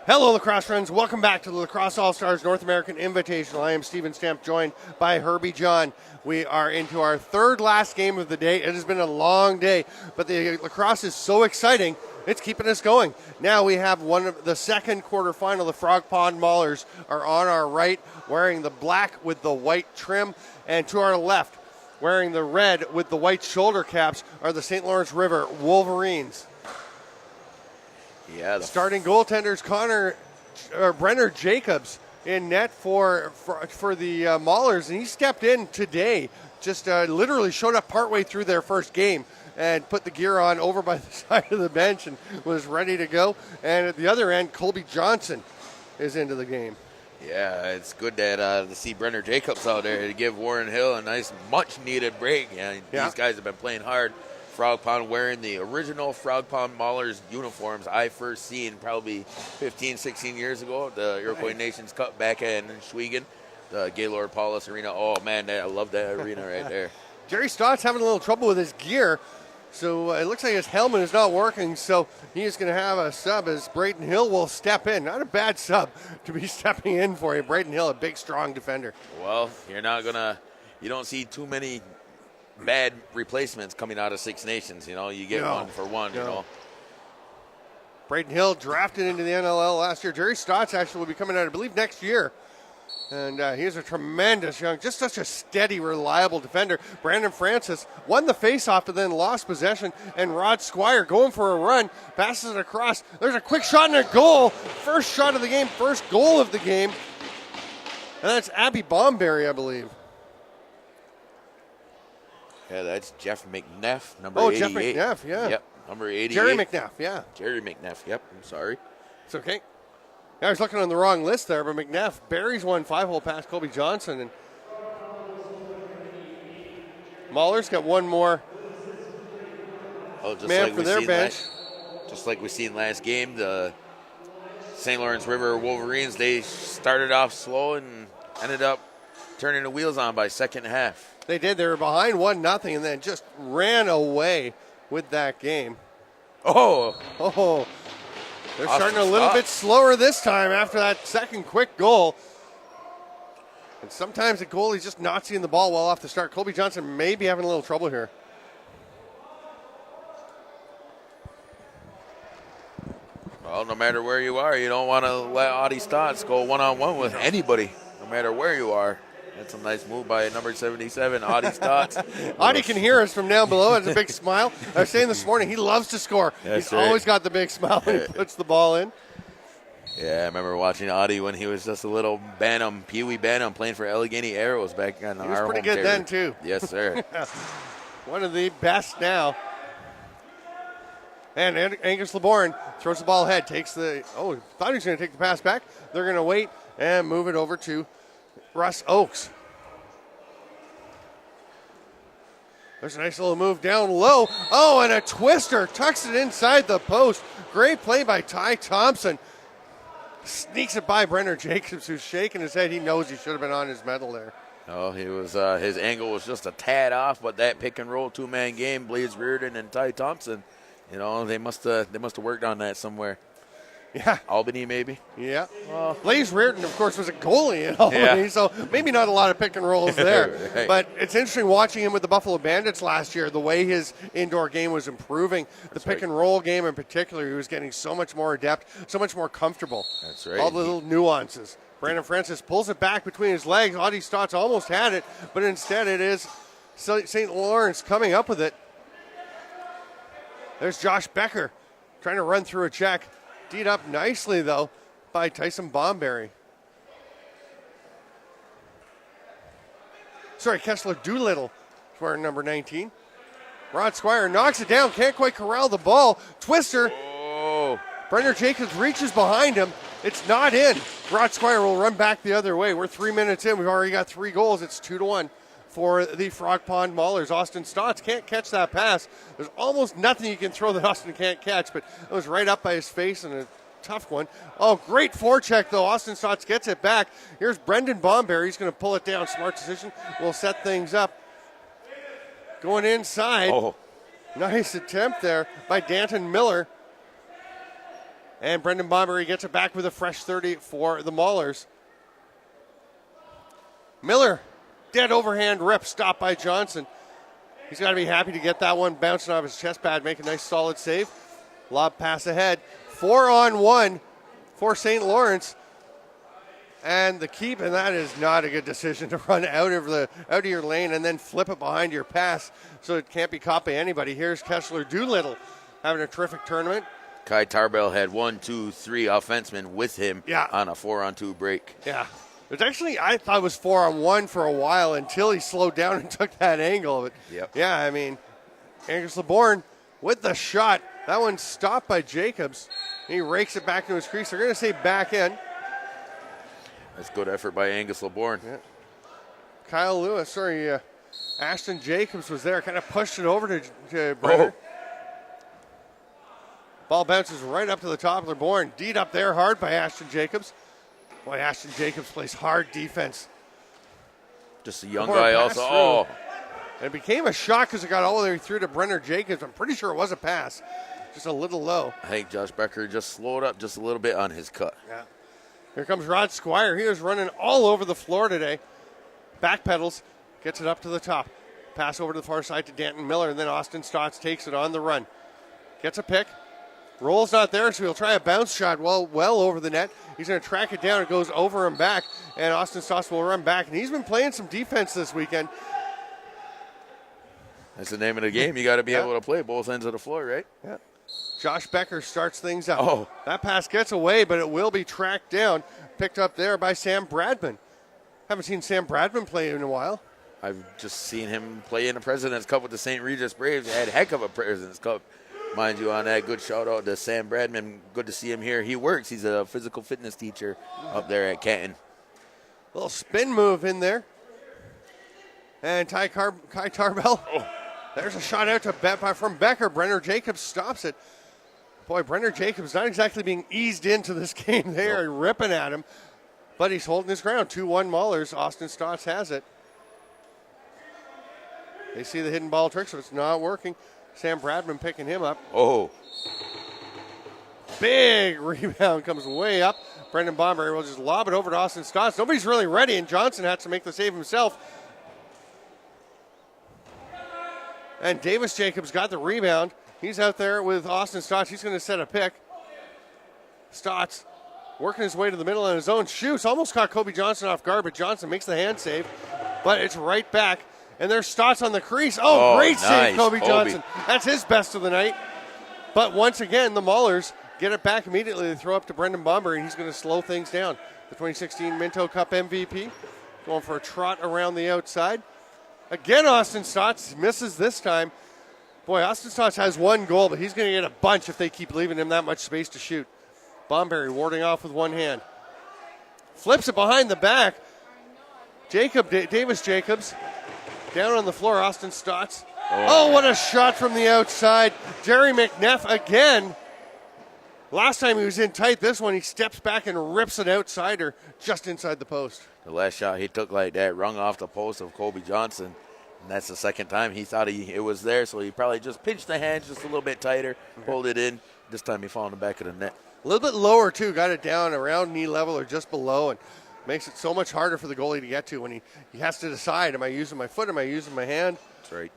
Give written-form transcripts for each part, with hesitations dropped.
Hello, Lacrosse friends. Welcome back to the Lacrosse All-Stars North American Invitational. I am Steven Stamp, joined by Herbie John. We are into our third last game of the day. It has been a long day, but the lacrosse is so exciting, it's keeping us going. Now we have one of the second quarterfinal. The Frog Pond Maulers are on our right, wearing the black with the white trim, and to our left, wearing the red with the white shoulder caps, are the St. Lawrence River Wolverines. Yeah, starting goaltenders Brenner Jacobs in net for the Maulers, and he stepped in today. Just literally showed up partway through their first game and put the gear on over by the side of the bench and was ready to go. And at the other end, Colby Johnson is into the game. Yeah, it's good that to see Brenner Jacobs out there to give Warren Hill a nice, much-needed break. These guys have been playing hard. Frog Pond wearing the original Frog Pond Maulers uniforms I first seen probably 15, 16 years ago. The Iroquois Nations Cup back in Schweigen, the Gaylord Paulus Arena. Oh, man, I love that arena right there. Jerry Stott's having a little trouble with his gear, so it looks like his helmet is not working, so he is going to have a sub as Braden Hill will step in. Not a bad sub to be stepping in for you. Braden Hill, a big, strong defender. Well, you don't see too many bad replacements coming out of Six Nations. You get one for one. Braden Hill drafted into the NLL last year. Jerry Stotts actually will be coming out, I believe, next year. And he's a tremendous just such a steady, reliable defender. Brandon Francis won the faceoff, but then lost possession. And Rod Squire going for a run, passes it across. There's a quick shot and a goal. First shot of the game, first goal of the game. And that's Abby Bomberry, I believe. Yeah, that's Jeff McNeff, number 88. Jeff McNeff, yeah. Yep, number 88. Jerry McNeff, yeah. Jerry McNeff, yep, I'm sorry. It's okay. Yeah, I was looking on the wrong list there, but McNeff, Barry's won 5-hole past Colby Johnson. And Maulers got one more man for their bench. Just like we seen last game, the St. Lawrence River Wolverines, they started off slow and ended up turning the wheels on by second half. They did. They were behind 1-0 and then just ran away with that game. Oh. They're starting a little bit slower this time after that second quick goal. And sometimes the goalie's just not seeing the ball well off the start. Colby Johnson may be having a little trouble here. Well, no matter where you are, you don't want to let LaxAllStars go one-on-one with anybody, no matter where you are. That's a nice move by number 77, LaxAllStars. Audie can hear us from down below. Has a big smile. I was saying this morning, he loves to score. He's always got the big smile when he puts the ball in. Yeah, I remember watching Audie when he was just a little Bantam, Pee Wee Bantam, playing for Allegheny Arrows back on our home. He was pretty good then, too. Yes, sir. One of the best now. And Angus LeBourne throws the ball ahead, thought he was going to take the pass back. They're going to wait and move it over to Russ Oakes. There's a nice little move down low. Oh, and a twister. Tucks it inside the post. Great play by Ty Thompson. Sneaks it by Brenner Jacobs, who's shaking his head. He knows he should have been on his medal there. Oh, he was. His angle was just a tad off, but that pick and roll two-man game, Blaze Reardon and Ty Thompson, they must have worked on that somewhere. Yeah. Albany, maybe? Yeah. Blaze Reardon, of course, was a goalie in Albany, so maybe not a lot of pick and rolls there. Right. But it's interesting watching him with the Buffalo Bandits last year, the way his indoor game was improving. The pick and roll game in particular, he was getting so much more adept, so much more comfortable. That's right. All the little nuances. Brandon Francis pulls it back between his legs. Audie Stotts almost had it, but instead it is St. Lawrence coming up with it. There's Josh Becker trying to run through a check. Teed up nicely, though, by Tyson Bomberry. Kessler Doolittle, wearing number 19. Rod Squire knocks it down, can't quite corral the ball. Twister. Oh. Brenner Jacobs reaches behind him. It's not in. Rod Squire will run back the other way. We're 3 minutes in. We've already got 3 goals. It's 2-1 for the Frog Pond Maulers. Austin Stotts can't catch that pass. There's almost nothing you can throw that Austin can't catch, but it was right up by his face and a tough one. Oh, great forecheck, though. Austin Stotts gets it back. Here's Brendan Bomberry. He's going to pull it down. Smart decision. We'll set things up. Going inside. Oh. Nice attempt there by Danton Miller. And Brendan Bomberry gets it back with a fresh 30 for the Maulers. Miller, dead overhand rip, stopped by Johnson. He's got to be happy to get that one bouncing off his chest pad, make a nice solid save. Lob pass ahead. 4-on-1 for St. Lawrence. And the keep, and that is not a good decision to run out of your lane and then flip it behind your pass so it can't be caught by anybody. Here's Kessler Doolittle having a terrific tournament. Kai Tarbell had 1, 2, 3 offensemen with him on a 4-on-2 break. Yeah. It's actually, I thought it was 4-on-1 for a while until he slowed down and took that angle. But yeah, I mean, Angus LeBourne with the shot. That one's stopped by Jacobs. He rakes it back to his crease. They're going to say back in. That's good effort by Angus LeBourne. Yeah. Ashton Jacobs was there, kind of pushed it over to Brenner. Ball bounces right up to the top of LeBourne. Deed up there hard by Ashton Jacobs. Boy, Ashton Jacobs plays hard defense. Just a young guy also. Oh. And it became a shot because it got all the way through to Brenner Jacobs. I'm pretty sure it was a pass. Just a little low. I think Josh Becker just slowed up just a little bit on his cut. Yeah. Here comes Rod Squire. He was running all over the floor today. Back pedals, gets it up to the top. Pass over to the far side to Danton Miller, and then Austin Stotts takes it on the run. Gets a pick. Roll's not there, so he'll try a bounce shot well over the net. He's going to track it down. It goes over and back, and Austin Stotts will run back. And he's been playing some defense this weekend. That's the name of the game. You got to be able to play both ends of the floor, right? Yeah. Josh Becker starts things out. Oh. That pass gets away, but it will be tracked down. Picked up there by Sam Bradman. Haven't seen Sam Bradman play in a while. I've just seen him play in the President's Cup with the St. Regis Braves. Had a heck of a President's Cup, mind you, on that. Good shout out to Sam Bradman. Good to see him here. He works. He's a physical fitness teacher up there at Canton. Little spin move in there. And Kai Tarbell. Oh. There's a shot out from Becker. Brenner Jacobs stops it. Boy, Brenner Jacobs not exactly being eased into this game. They are ripping at him, but he's holding his ground. 2-1 Maulers. Austin Stotts has it. They see the hidden ball trick, so it's not working. Sam Bradman picking him up. Oh. Big rebound comes way up. Brendan Bomberry will just lob it over to Austin Stotts. Nobody's really ready, and Johnson had to make the save himself. And Davis Jacobs got the rebound. He's out there with Austin Stotts. He's going to set a pick. Stotts working his way to the middle on his own. Shoots. Almost caught Kobe Johnson off guard, but Johnson makes the hand save. But it's right back. And there's Stotts on the crease. Oh, great save, Kobe Johnson. That's his best of the night. But once again, the Maulers get it back immediately. They throw up to Brendan Bomberry, and he's going to slow things down. The 2016 Minto Cup MVP going for a trot around the outside. Again, Austin Stotts misses this time. Boy, Austin Stotts has one goal, but he's going to get a bunch if they keep leaving him that much space to shoot. Bomberry warding off with one hand. Flips it behind the back. Davis Jacobs down on the floor. Austin Stotts. Oh, what a shot from the outside. Jerry McNeff again. Last time he was in tight. This one he steps back and rips an outsider just inside the post. The last shot he took like that rung off the post of Kobe Johnson. And that's the second time he thought it was there, so he probably just pinched the hands just a little bit tighter, hold it in. This time he fell in the back of the net. A little bit lower, too. Got it down around knee level or just below, and makes it so much harder for the goalie to get to when he has to decide, am I using my foot, am I using my hand? That's right.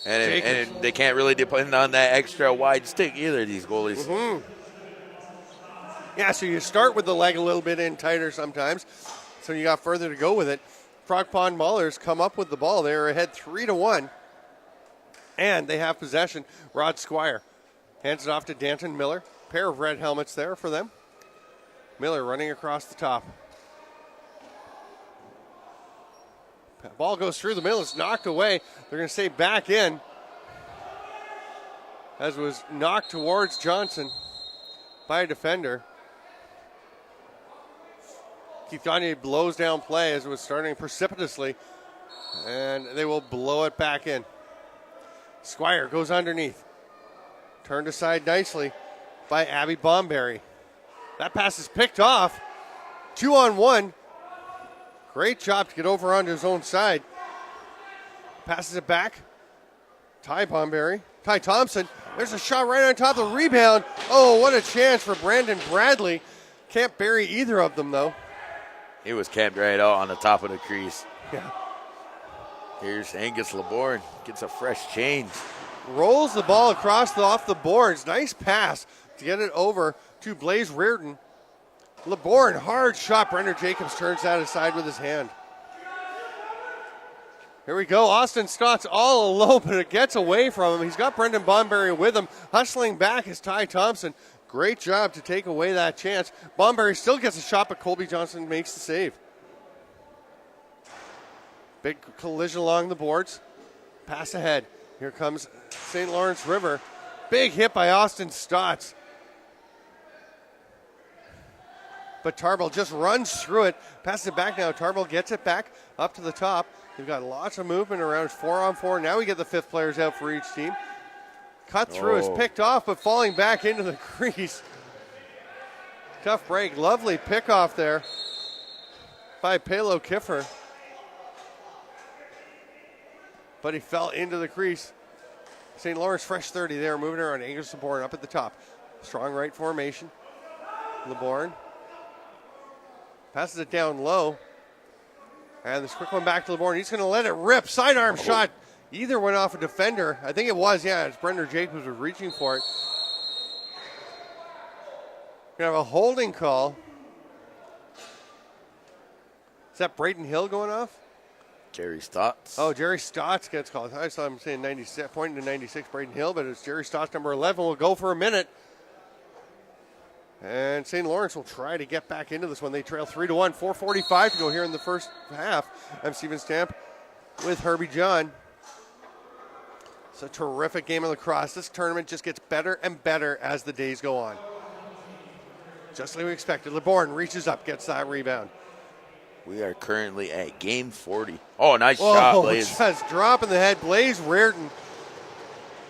And they can't really depend on that extra wide stick either, these goalies. Mm-hmm. Yeah, so you start with the leg a little bit in tighter sometimes, so you got further to go with it. Frog Pond Maulers come up with the ball. They're ahead 3-1, and they have possession. Rod Squire hands it off to Danton Miller. Pair of red helmets there for them. Miller running across the top. Ball goes through the middle. It's knocked away. They're going to say back in, as it was knocked towards Johnson by a defender. Keith Gagne blows down play as it was starting precipitously, and they will blow it back in. Squire goes underneath. Turned aside nicely by Abby Bomberry. That pass is picked off. 2-on-1. Great job to get over onto his own side. Passes it back. Ty Thompson There's a shot right on top of the rebound. Oh, what a chance for Brandon Bradley. Can't bury either of them, though. He was camped right out on the top of the crease. Yeah. Here's Angus LeBourne. Gets a fresh change. Rolls the ball off the boards. Nice pass to get it over to Blaze Reardon. LeBourne, hard shot. Brendan Jacobs turns that aside with his hand. Here we go. Austin Stott's all alone, but it gets away from him. He's got Brendan Bomberry with him. Hustling back is Ty Thompson. Great job to take away that chance. Bomberry still gets a shot, but Colby Johnson makes the save. Big collision along the boards. Pass ahead. Here comes St. Lawrence River. Big hit by Austin Stotts. But Tarbell just runs through it. Passes it back now. Tarbell gets it back up to the top. They've got lots of movement around 4-on-4. Now we get the fifth players out for each team. Cut through is picked off, but falling back into the crease. Tough break. Lovely pickoff there by Palo Kiffer. But he fell into the crease. St. Lawrence fresh 30 there, moving around. Angus LeBourne up at the top. Strong right formation. LeBourne passes it down low. And this quick one back to LeBourne. He's going to let it rip. Sidearm shot. Either went off a defender. I think it was, yeah. It's Brendan Jacobs was reaching for it. Going to have a holding call. Is that Braden Hill going off? Jerry Stotts. Oh, Jerry Stotts gets called. I saw him saying 96, pointing to 96, Braden Hill, but it's Jerry Stotts, number 11. We'll go for a minute. And St. Lawrence will try to get back into this one. They trail 3-1, 4:45 to go here in the first half. I'm Steven Stamp with Herbie John. It's a terrific game of lacrosse. This tournament just gets better and better as the days go on. Just like we expected. LeBourne reaches up, gets that rebound. We are currently at game 40. Oh, nice shot, Blaze. Just dropping the head. Blaze Reardon.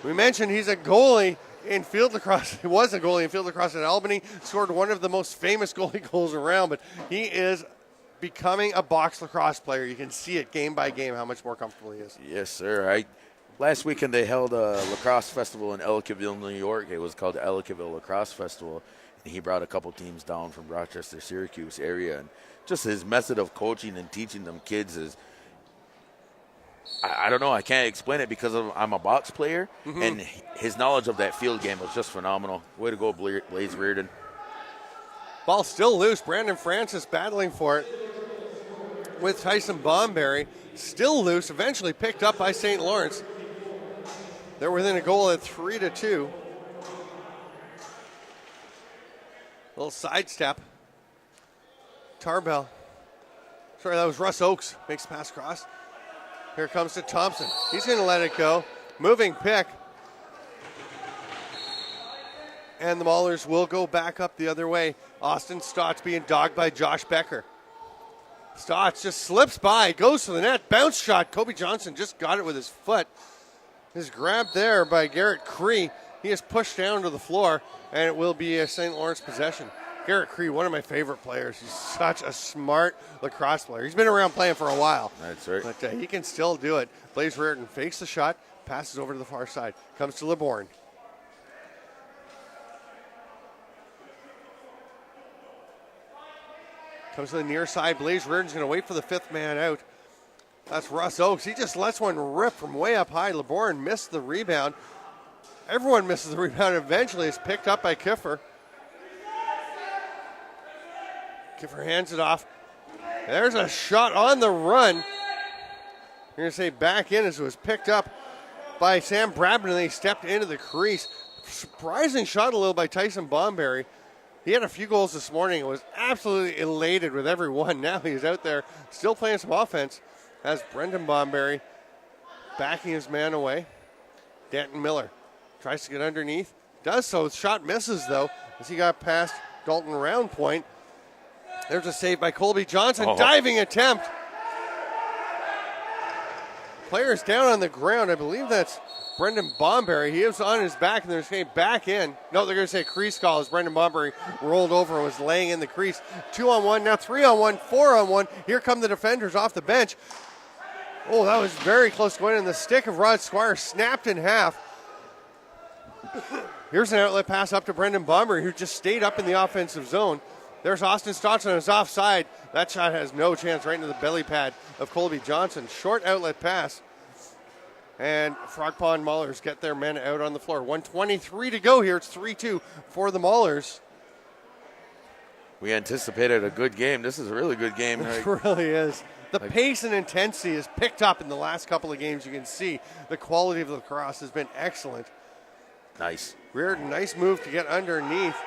We mentioned he's a goalie in field lacrosse. He was a goalie in field lacrosse at Albany. Scored one of the most famous goalie goals around, but he is becoming a box lacrosse player. You can see it game by game how much more comfortable he is. Yes, sir. Last weekend they held a lacrosse festival in Ellicottville, New York. It was called the Ellicottville Lacrosse Festival. And he brought a couple teams down from Rochester, Syracuse area. And just his method of coaching and teaching them kids is, I don't know, I can't explain it because I'm a box player. Mm-hmm. And his knowledge of that field game was just phenomenal. Way to go, Blaze Reardon. Ball still loose. Brandon Francis battling for it with Tyson Bomberry. Still loose, eventually picked up by St. Lawrence. They're within a goal at 3-2. Little sidestep. Tarbell. Sorry, that was Russ Oakes. Makes the pass across. Here comes to Thompson. He's going to let it go. Moving pick. And the Maulers will go back up the other way. Austin Stotts being dogged by Josh Becker. Stotts just slips by, goes to the net, bounce shot. Kobe Johnson just got it with his foot. Is grabbed there by Garrett Cree. He is pushed down to the floor, and it will be a St. Lawrence possession. Garrett Cree, one of my favorite players. He's such a smart lacrosse player. He's been around playing for a while. That's right. But he can still do it. Blaze Reardon fakes the shot, passes over to the far side. Comes to LeBourne. Comes to the near side. Blaze Reardon's going to wait for the fifth man out. That's Russ Oakes. He just lets one rip from way up high. LeBourne missed the rebound. Everyone misses the rebound. Eventually it's picked up by Kiffer. Kiffer hands it off. There's a shot on the run. You're going to say back in as it was picked up by Sam Bradman, and they stepped into the crease. Surprising shot a little by Tyson Bomberry. He had a few goals this morning and was absolutely elated with every one. Now he's out there still playing some offense as Brendan Bomberry backing his man away. Danton Miller tries to get underneath. Does so. Shot misses, though, as he got past Dalton Round Point. There's a save by Colby Johnson. Diving attempt. Player's down on the ground. I believe that's Brendan Bomberry. He was on his back, and they're saying back in. No, they're going to say crease call as Brendan Bomberry rolled over and was laying in the crease. 2-on-1, now 3-on-1, 4-on-1. Here come the defenders off the bench. Oh, that was very close going in. The stick of Rod Squire snapped in half. Here's an outlet pass up to Brendan Bomber, who just stayed up in the offensive zone. There's Austin Stotts on his offside. That shot has no chance, right into the belly pad of Colby Johnson. Short outlet pass. And Frog Pond Maulers get their men out on the floor. 1:23 to go here. It's 3-2 for the Maulers. We anticipated a good game. This is a really good game. It really is. The pace and intensity has picked up in the last couple of games. You can see the quality of the lacrosse has been excellent. Nice. Reardon, nice move to get underneath.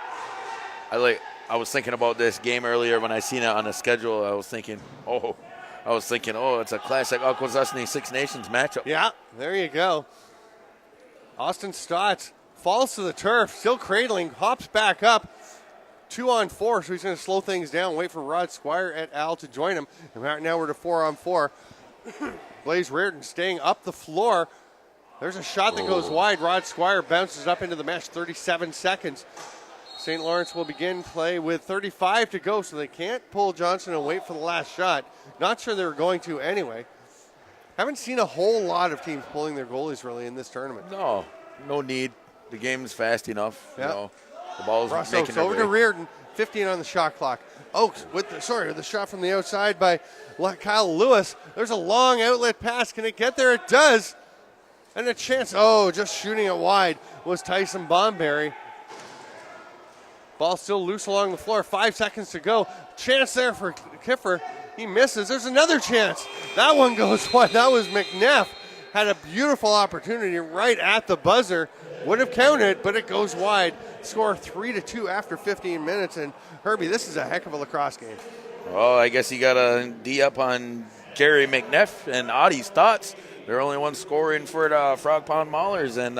I was thinking about this game earlier when I seen it on the schedule. I was thinking, oh, it's a classic LaxAllStars Six Nations matchup. Yeah, there you go. Austin Stotts falls to the turf, still cradling, hops back up. 2-on-4, so he's going to slow things down, wait for Rod Squire et al. To join him. And now we're to 4-on-4. Blaze Reardon staying up the floor. There's a shot that goes wide. Rod Squire bounces up into the mesh, 37 seconds. St. Lawrence will begin play with 35 to go, so they can't pull Johnson and wait for the last shot. Not sure they were going to anyway. Haven't seen a whole lot of teams pulling their goalies really in this tournament. No need. The game's fast enough. Yep. You know, the ball's Ross making Oaks their over way. to Reardon, 15 on the shot clock. Oaks with the shot from the outside by Kyle Lewis. There's a long outlet pass. Can it get there? It does. And a chance. Just shooting it wide was Tyson Bomberry. Ball still loose along the floor. 5 seconds to go. Chance there for Kiffer. He misses. There's another chance. That one goes wide. That was McNeff. Had a beautiful opportunity right at the buzzer. Would have counted, but it goes wide. Score 3-2 after 15 minutes. And Herbie, this is a heck of a lacrosse game. Well, I guess you got to D up on Gary McNeff and Audie Stotts. They're only one scoring for the Frog Pond Maulers. And,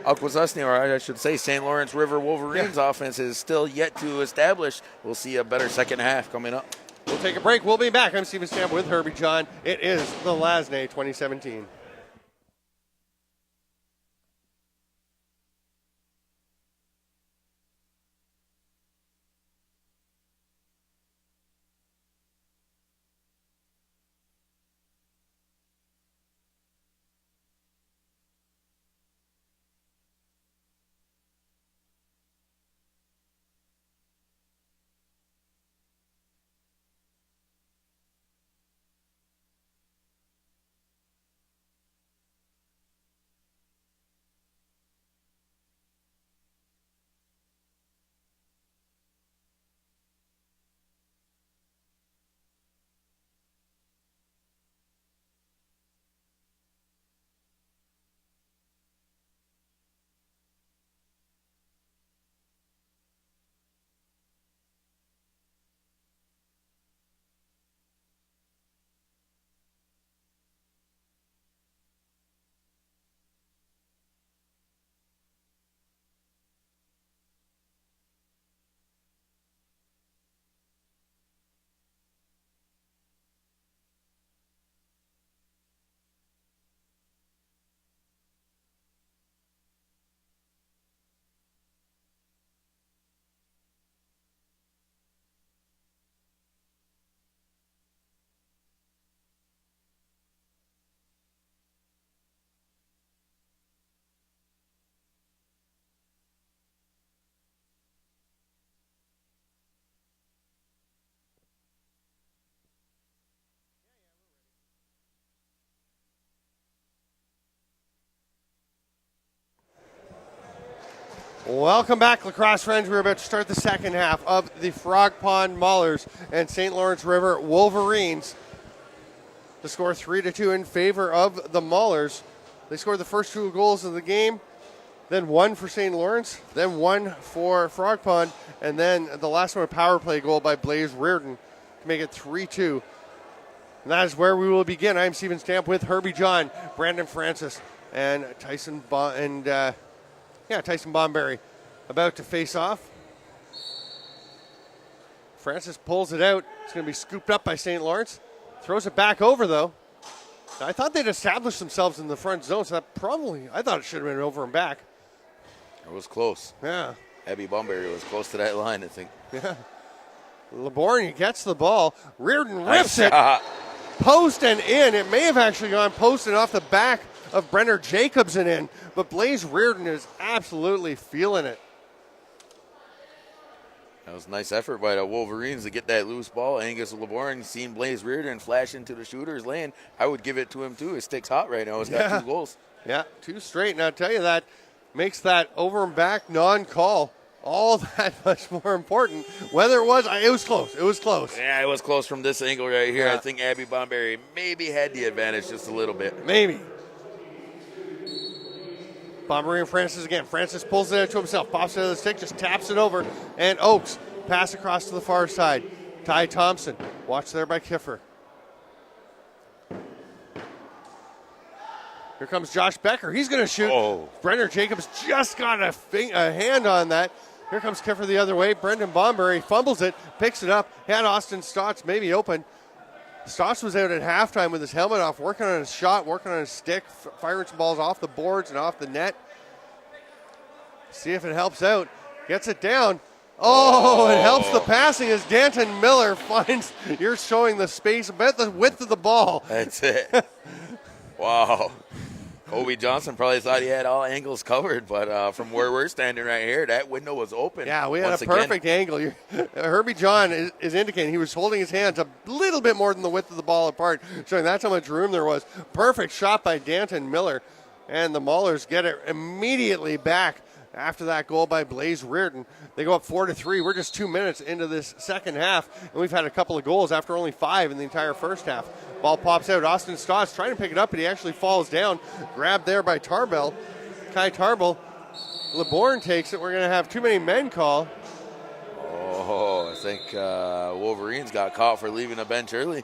LaxAllStars, or I should say St. Lawrence River Wolverines offense is still yet to establish. We'll see a better second half coming up. We'll take a break. We'll be back. I'm Steven Stamp with Herbie John. It is the LASNAI 2017. Welcome back, lacrosse friends. We're about to start the second half of the Frog Pond Maulers and St. Lawrence River Wolverines. The score 3-2 in favor of the Maulers. They scored the first 2 goals of the game, then 1 for St. Lawrence, then 1 for Frog Pond, and then the last one a power play goal by Blaze Reardon to make it 3-2. And that is where we will begin. I'm Steven Stamp with Herbie John, Brandon Francis, and Tyson Bomberry about to face off. Francis pulls it out. It's going to be scooped up by St. Lawrence. Throws it back over, though. I thought they'd established themselves in the front zone, so I thought it should have been over and back. It was close. Yeah. Abby Bomberry was close to that line, I think. Yeah. Labornia gets the ball. Reardon rips it. Shot. Post and in. It may have actually gone post and off the back of Brenner Jacobson in, but Blaze Reardon is absolutely feeling it. That was a nice effort by the Wolverines to get that loose ball. Angus LeBourne seen Blaze Reardon flash into the shooter's lane. I would give it to him, too. His stick's hot right now. He's got 2 goals. Yeah, 2 straight. And I'll tell you, that makes that over and back non-call all that much more important. Whether it was close. It was close. Yeah, it was close from this angle right here. Yeah. I think Abby Bomberry maybe had the advantage just a little bit. Maybe. Bomberry and Francis again. Francis pulls it into himself, pops it out of the stick, just taps it over, and Oakes pass across to the far side. Ty Thompson, watched there by Kiffer. Here comes Josh Becker. He's going to shoot. Oh. Brenner Jacobs just got a hand on that. Here comes Kiffer the other way. Brendan Bomberry fumbles it, picks it up. Had Austin Stotts maybe open. Stotts was out at halftime with his helmet off, working on his shot, working on his stick, firing some balls off the boards and off the net. See if it helps out. Gets it down. Oh, it helps the passing as Danton Miller finds, you're showing the space, about the width of the ball. That's it. Wow. Kobe Johnson probably thought he had all angles covered, but from where we're standing right here, that window was open. Yeah, we had a perfect angle. Herbie John is indicating he was holding his hands a little bit more than the width of the ball apart, showing that's how much room there was. Perfect shot by Danton Miller, and the Maulers get it immediately back after that goal by Blaze Reardon. They go up 4-3. We're just 2 minutes into this second half, and we've had a couple of goals after only 5 in the entire first half. Ball pops out. Austin Stotts trying to pick it up, but he actually falls down. Grabbed there by Tarbell. Kai Tarbell. LeBourne takes it. We're going to have too many men call. Oh, I think Wolverines got caught for leaving the bench early.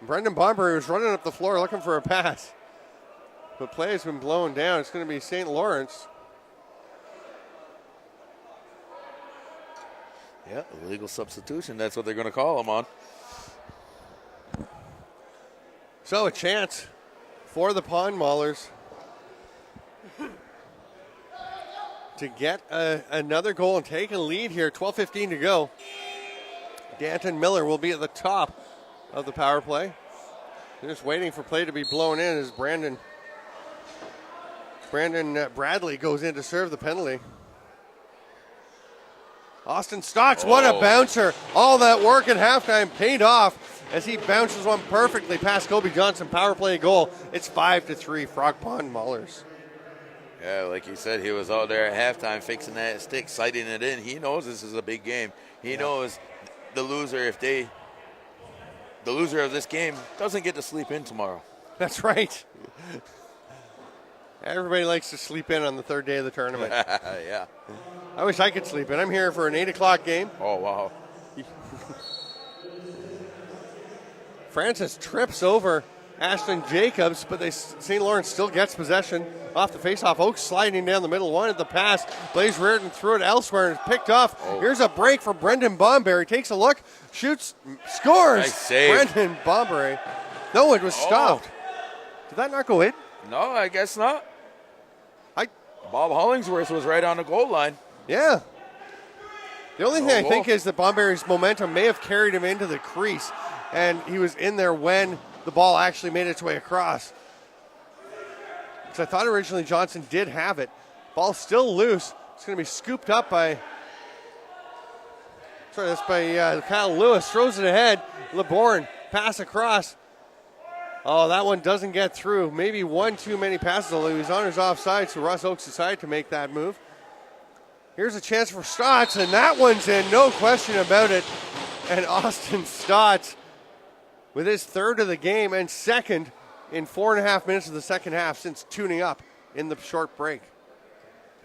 Brendan Bomberry was running up the floor looking for a pass. But play has been blown down. It's going to be St. Lawrence. Yeah, illegal substitution. That's what they're going to call him on. So a chance for the Pond Maulers to get another goal and take a lead here. 12:15 to go. Danton Miller will be at the top of the power play. They're just waiting for play to be blown in as Brandon Bradley goes in to serve the penalty. Austin Stotts, what a bouncer. All that work at halftime paid off as he bounces one perfectly past Kobe Johnson. Power play goal. It's 5-3 Frog Pond Maulers. Yeah, like you said, he was out there at halftime fixing that stick, sighting it in. He knows this is a big game. He knows the loser of this game doesn't get to sleep in tomorrow. That's right. Everybody likes to sleep in on the third day of the tournament. Yeah. I wish I could sleep in. I'm here for an 8 o'clock game. Oh, wow. Francis trips over Ashton Jacobs, but St. Lawrence still gets possession off the faceoff. Oakes sliding down the middle, wanted the pass. Blaze Reardon threw it elsewhere and picked off. Here's a break for Brendan Bomberry. Takes a look, shoots, scores. Nice save. Brendan Bomberry. No, it was stopped. Did that not go in? No, I guess not. Bob Hollingsworth was right on the goal line. Yeah. The only thing I think is that Bomberry's momentum may have carried him into the crease, and he was in there when the ball actually made its way across. Because I thought originally Johnson did have it. Ball still loose. It's going to be scooped up by Kyle Lewis. Throws it ahead. LeBourne, pass across. Oh, that one doesn't get through. Maybe one too many passes, although he was on his offside, so Russ Oakes decided to make that move. Here's a chance for Stotts, and that one's in, no question about it. And Austin Stotts, with his third of the game and second in 4.5 minutes of the second half since tuning up in the short break.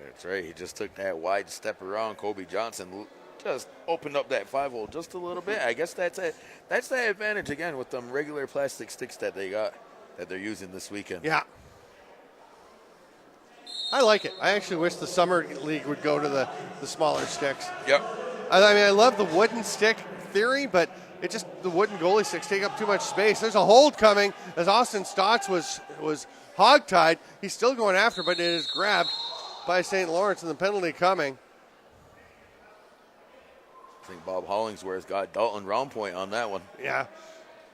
That's right. He just took that wide step around Kobe Johnson. Just opened up that 5-hole just a little bit. I guess that's it. That's the advantage again with them regular plastic sticks that they got that they're using this weekend. Yeah. I like it. I actually wish the summer league would go to the smaller sticks. Yep. I mean, I love the wooden stick theory, but the wooden goalie sticks take up too much space. There's a hold coming as Austin Stotts was hogtied. He's still going after, but it is grabbed by St. Lawrence, and the penalty coming. I think Bob Hollingsworth got Dalton round point on that one. Yeah.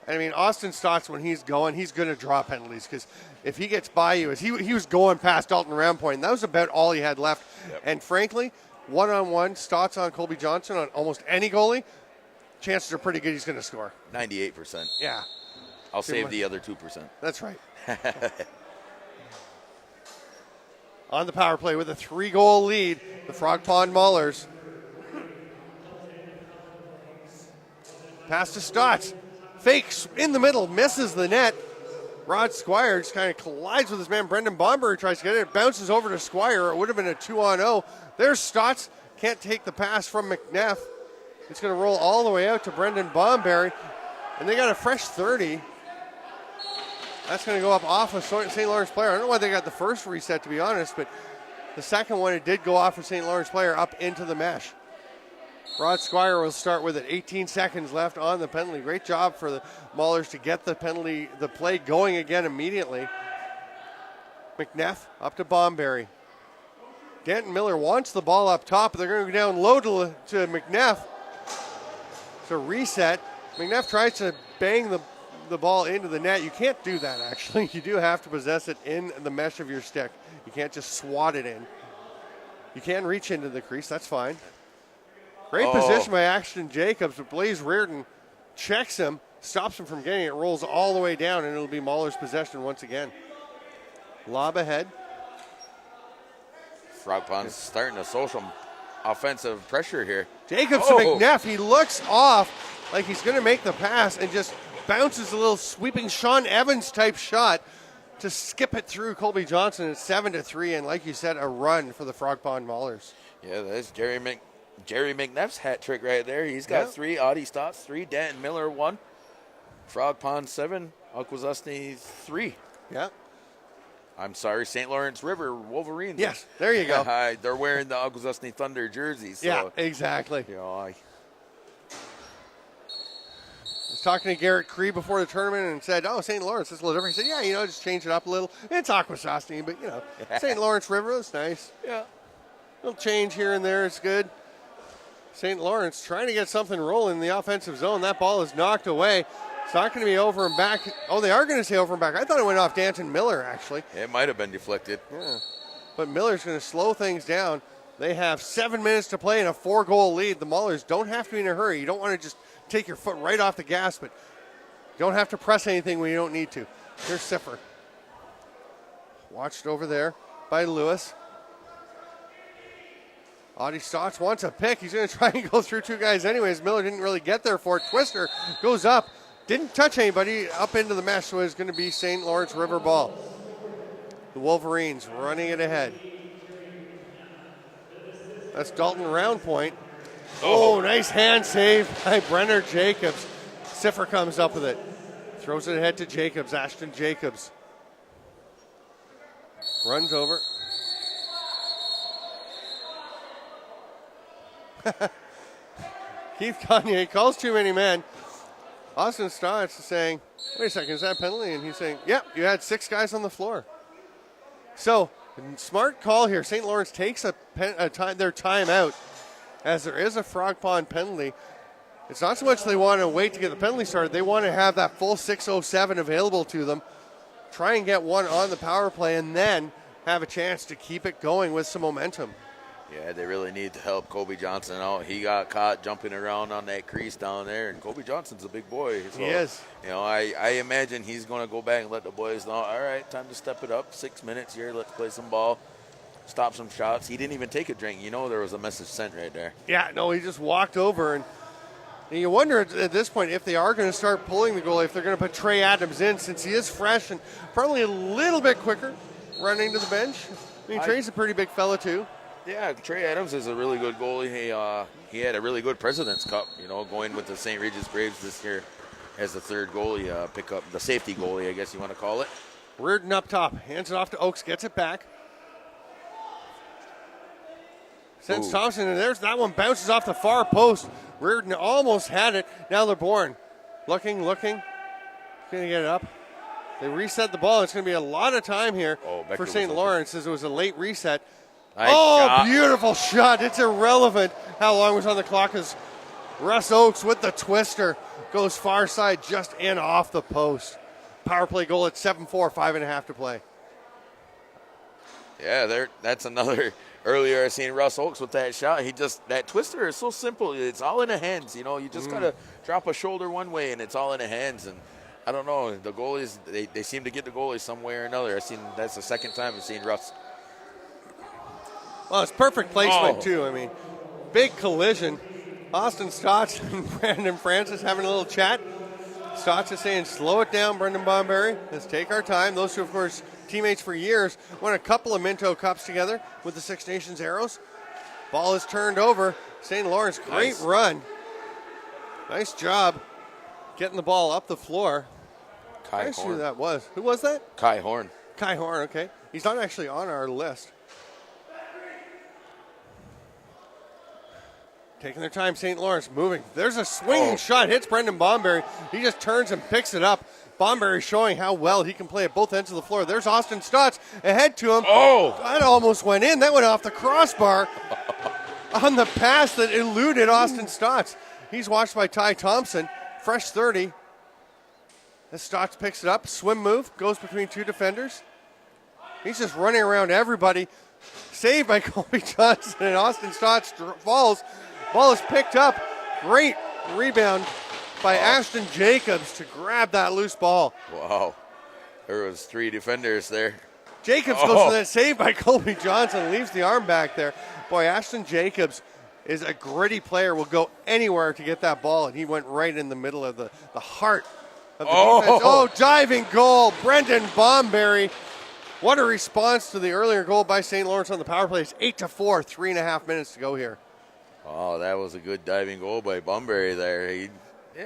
I mean, Austin Stotts, when he's going to draw penalties because if he gets by you, he was going past Dalton Round Point, and that was about all he had left. Yep. And frankly, one-on-one, Stotts on Colby Johnson on almost any goalie, chances are pretty good he's going to score. 98%. Yeah. I'll save the other 2%. That's right. On the power play with a 3-goal lead, the Frog Pond Maulers. Pass to Stotts. Fakes in the middle, misses the net. Rod Squire just kind of collides with his man Brendan Bomber, tries to get it. It bounces over to Squire. It would have been a 2-on-0. There's Stotts. Can't take the pass from McNeff. It's going to roll all the way out to Brendan Bomberry. And they got a fresh 30. That's going to go up off a St. Lawrence player. I don't know why they got the first reset, to be honest, but the second one, it did go off a St. Lawrence player up into the mesh. Rod Squire will start with it. 18 seconds left on the penalty. Great job for the Maulers to get the play going again immediately. McNeff up to Bomberry. Danton Miller wants the ball up top, but they're going to go down low to McNeff. So reset. McNeff tries to bang the ball into the net. You can't do that, actually. You do have to possess it in the mesh of your stick. You can't just swat it in. You can reach into the crease. That's fine. Great position by Ashton Jacobs, but Blaze Reardon checks him, stops him from getting it, rolls all the way down, and it'll be Mauler's possession once again. Lob ahead. Frog Pond's starting to social offensive pressure here. Jacobs to McNeff. He looks off like he's going to make the pass and just bounces a little sweeping Sean Evans type shot to skip it through Colby Johnson. It's 7-3, and like you said, a run for the Frog Pond Maulers. Yeah, that's Jerry McNeff's hat trick right there. He's got 3, Audie Stotts 3, Danton Miller 1, Frog Pond 7, LaxAllStars 3. Yeah. I'm sorry, St. Lawrence River Wolverines. Yes, there you go. They're wearing the LaxAllStars Thunder jerseys. So, yeah, exactly. You know, I was talking to Garrett Cree before the tournament and said, St. Lawrence is a little different. He said, yeah, just change it up a little. It's Aquasasni, but, St. Lawrence River is nice. Yeah. A little change here and there is good. St. Lawrence trying to get something rolling in the offensive zone. That ball is knocked away. It's not going to be over and back. Oh, they are going to say over and back. I thought it went off Danton Miller, actually. It might have been deflected. Yeah. But Miller's going to slow things down. They have 7 minutes to play in a 4-goal lead. The Maulers don't have to be in a hurry. You don't want to just take your foot right off the gas, but you don't have to press anything when you don't need to. Here's Siffer. Watched over there by Lewis. Audie Stotts wants a pick. He's going to try and go through 2 guys anyways. Miller didn't really get there for it. Twister goes up. Didn't touch anybody up into the mesh, so it's going to be St. Lawrence River ball. The Wolverines running it ahead. That's Dalton Round Point. Oh, nice hand save by Brenner Jacobs. Siffer comes up with it. Throws it ahead to Jacobs, Ashton Jacobs. Runs over. Keith Gagne calls too many men. Austin Stotts is saying, wait a second, is that a penalty? And he's saying, yep, you had 6 guys on the floor. So, smart call here. St. Lawrence takes their timeout as there is a Frog Pond penalty. It's not so much they want to wait to get the penalty started. They want to have that full 6:07 available to them, try and get one on the power play, and then have a chance to keep it going with some momentum. Yeah, they really need to help Colby Johnson out. He got caught jumping around on that crease down there, and Colby Johnson's a big boy. So, he is. I imagine he's going to go back and let the boys know, all right, time to step it up. 6 minutes here, let's play some ball, stop some shots. He didn't even take a drink. There was a message sent right there. Yeah, no, he just walked over, and you wonder at this point if they are going to start pulling the goalie, if they're going to put Trey Adams in, since he is fresh and probably a little bit quicker running to the bench. Trey's a pretty big fella, too. Yeah, Trey Adams is a really good goalie. He had a really good President's Cup, going with the St. Regis Braves this year as the third goalie, pickup, the safety goalie, I guess you want to call it. Reardon up top, hands it off to Oakes, gets it back. Sends Thompson, and there's that one, bounces off the far post. Reardon almost had it. Now LeBourne looking. Going to get it up. They reset the ball. It's going to be a lot of time here for St. Lawrence as it was a late reset. Beautiful shot. It's irrelevant how long was on the clock as Russ Oakes with the twister goes far side, just in off the post. Power play goal at 7-4, 5.5 to play. Yeah, that's another. Earlier I seen Russ Oakes with that shot. That twister is so simple. It's all in the hands. You know, you just gotta drop a shoulder one way, and it's all in the hands. And I don't know, the goalies, they seem to get the goalies some way or another. That's the second time I've seen Russ. Well, it's perfect placement too. I mean, big collision. Austin Stotts and Brandon Francis having a little chat. Stotts is saying, slow it down, Brendan Bomberry. Let's take our time. Those two, of course, teammates for years, won a couple of Minto Cups together with the Six Nations Arrows. Ball is turned over. St. Lawrence, great run. Nice job getting the ball up the floor. Kai I see who Horn. that was. Who was that? Kai Horn. Kai Horn, okay. He's not actually on our list. Taking their time, St. Lawrence moving. There's a swinging shot, hits Brendan Bomberry. He just turns and picks it up. Bomberry showing how well he can play at both ends of the floor. There's Austin Stotts ahead to him. Oh! That almost went in. That went off the crossbar on the pass that eluded Austin Stotts. He's watched by Ty Thompson. Fresh 30. As Stotts picks it up, swim move, goes between two defenders. He's just running around everybody. Saved by Colby Johnson, and Austin Stotts falls. Ball is picked up. Great rebound by Ashton Jacobs to grab that loose ball. Wow. There was three defenders there. Jacobs goes for that save by Colby Johnson, leaves the arm back there. Boy, Ashton Jacobs is a gritty player, will go anywhere to get that ball, and he went right in the middle of the heart of the defense. Oh, diving goal, Brendan Bomberry. What a response to the earlier goal by St. Lawrence on the power play. It's 8-4, 3.5 minutes to go here. Oh, that was a good diving goal by Bunbury there.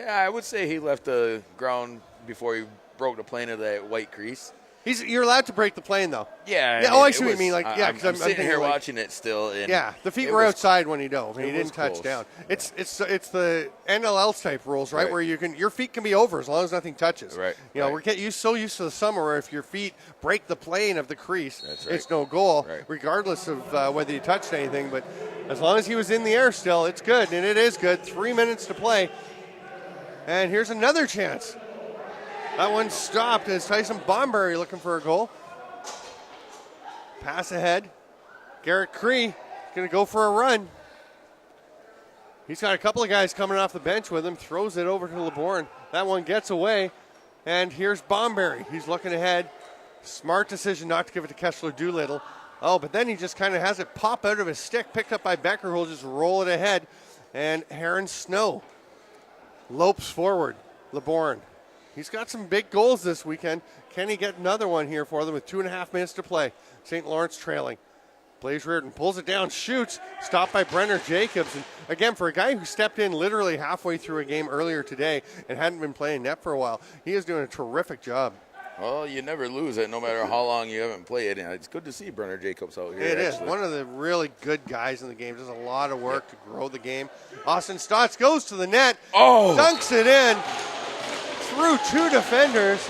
I would say he left the ground before he broke the plane of that white crease. You're allowed to break the plane, though. Yeah. Yeah. I see what you mean. I'm sitting here watching it still. And the feet were outside when he dove. He didn't touch close. down. It's the NLL type rules, right? Where your feet can be over as long as nothing touches. Right. We're so used to the summer where if your feet break the plane of the crease, it's no goal, regardless of whether you touched anything. But as long as he was in the air still, it's good, and it is good. 3 minutes to play. And here's another chance. That one stopped as Tyson Bomberry looking for a goal. Pass ahead. Garrett Cree going to go for a run. He's got a couple of guys coming off the bench with him. Throws it over to LeBourne. That one gets away. And here's Bomberry. He's looking ahead. Smart decision not to give it to Kessler Doolittle. Oh, but then he just kind of has it pop out of his stick. Picked up by Becker, who'll just roll it ahead. And Heron Snow lopes forward. LeBourne. He's got some big goals this weekend. Can he get another one here for them with 2.5 minutes to play? St. Lawrence trailing. Blaze Reardon pulls it down, shoots, stopped by Brenner Jacobs. And again, for a guy who stepped in literally halfway through a game earlier today and hadn't been playing net for a while, he is doing a terrific job. Well, you never lose it no matter how long you haven't played. And it's good to see Brenner Jacobs out here. It is. One of the really good guys in the game. Does a lot of work to grow the game. Austin Stotts goes to the net, dunks it in. Through two defenders,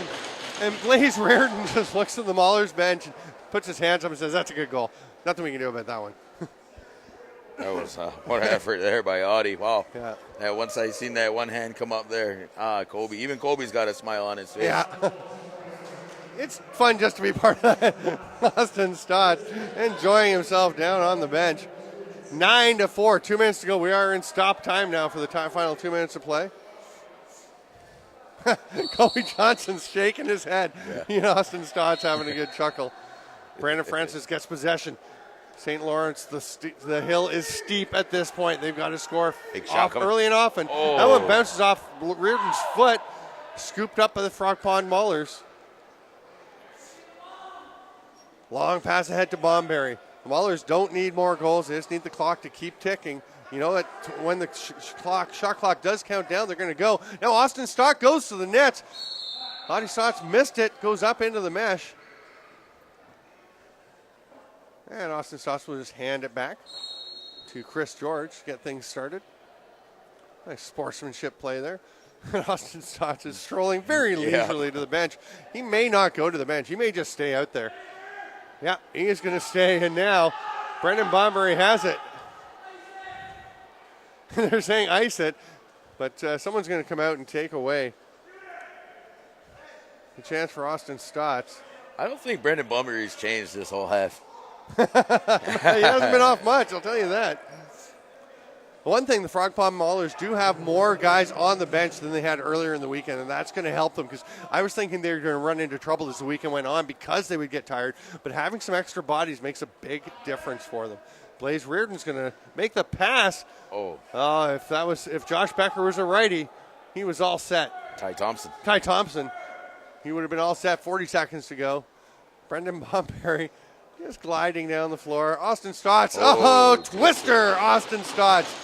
and Blaze Reardon just looks at the Maulers bench and puts his hands up and says, that's a good goal. Nothing we can do about that one. That was what an effort there by Audie. Wow. Yeah. Once I seen that one hand come up there, Kobe. Even Kobe's got a smile on his face. Yeah. It's fun just to be part of that. Austin Stotts enjoying himself down on the bench. 9-4, 2 minutes to go. We are in stop time now for the final 2 minutes of play. Colby Johnson's shaking his head. Yeah. Austin Stotts having a good chuckle. Brandon Francis gets possession. St. Lawrence, the hill is steep at this point. They've got to score off early and often. That one bounces off Reardon's foot, scooped up by the Frog Pond Maulers. Long pass ahead to Bomberry. The Maulers don't need more goals. They just need the clock to keep ticking. You know that when the shot clock does count down, they're going to go. Now Austin Stotts goes to the net. Audie Stotts missed it, goes up into the mesh. And Austin Stotts will just hand it back to Chris George to get things started. Nice sportsmanship play there. Austin Stotts is strolling very leisurely to the bench. He may not go to the bench. He may just stay out there. Yeah, he is going to stay. And now Brendan Bomberry has it. They're saying ice it. But someone's going to come out and take away the chance for Austin Stotts. I don't think Brendan Bummery's changed this whole half. He hasn't been off much, I'll tell you that. One thing, the Frog Pond Maulers do have more guys on the bench than they had earlier in the weekend, and that's going to help them because I was thinking they were going to run into trouble as the weekend went on because they would get tired, but having some extra bodies makes a big difference for them. Blaze Reardon's going to make the pass. If Josh Becker was a righty, he was all set. Ty Thompson. He would have been all set. 40 seconds to go. Brendan Bomberry just gliding down the floor. Austin Stotts. Twister, Austin Stotts.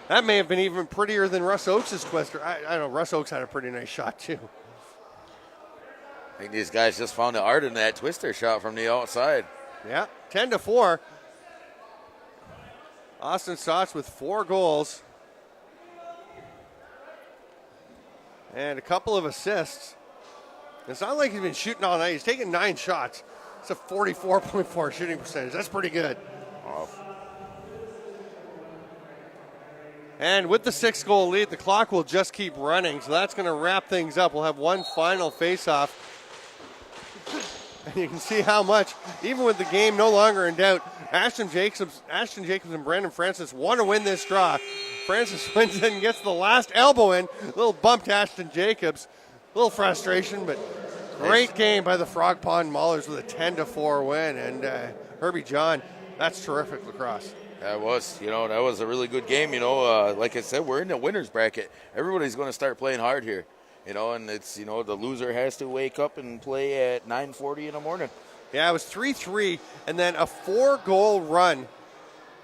That may have been even prettier than Russ Oakes' twister. I don't know. Russ Oakes had a pretty nice shot, too. I think these guys just found the art in that twister shot from the outside. Yeah, 10-4. Austin Stotts with 4 goals. And a couple of assists. It's not like he's been shooting all night. He's taken 9 shots. It's a 44.4 shooting percentage. That's pretty good. Oh. And with the 6-goal lead, the clock will just keep running. So that's going to wrap things up. We'll have one final face-off. And you can see how much, even with the game no longer in doubt, Ashton Jacobs and Brandon Francis want to win this draw. Francis wins in and gets the last elbow in. A little bump to Ashton Jacobs. A little frustration, but great game by the Frog Pond Maulers with a 10-4 win. And Herbie John, that's terrific lacrosse. That was a really good game. Like I said, we're in the winner's bracket. Everybody's going to start playing hard here. And it's, the loser has to wake up and play at 9:40 in the morning. Yeah, it was 3-3, and then a 4-goal run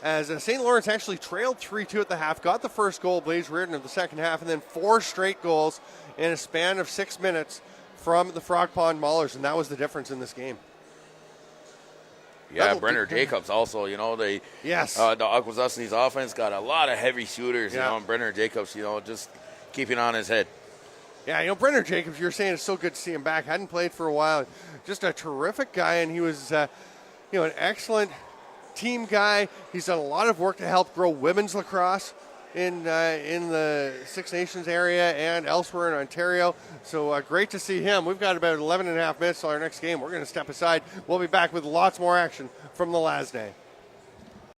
as St. Lawrence actually trailed 3-2 at the half, got the first goal, Blaze Reardon, of the second half, and then 4 straight goals in a span of 6 minutes from the Frog Pond Maulers, and that was the difference in this game. Yeah, Brenner Jacobs also, the Akwesasne's offense got a lot of heavy shooters, and Brenner Jacobs, just keeping on his head. Yeah, Brenner Jacobs, you were saying it's so good to see him back. Hadn't played for a while. Just a terrific guy, and he was, an excellent team guy. He's done a lot of work to help grow women's lacrosse in the Six Nations area and elsewhere in Ontario. So great to see him. We've got about 11 and a half minutes till our next game. We're going to step aside. We'll be back with lots more action from the LASNAI.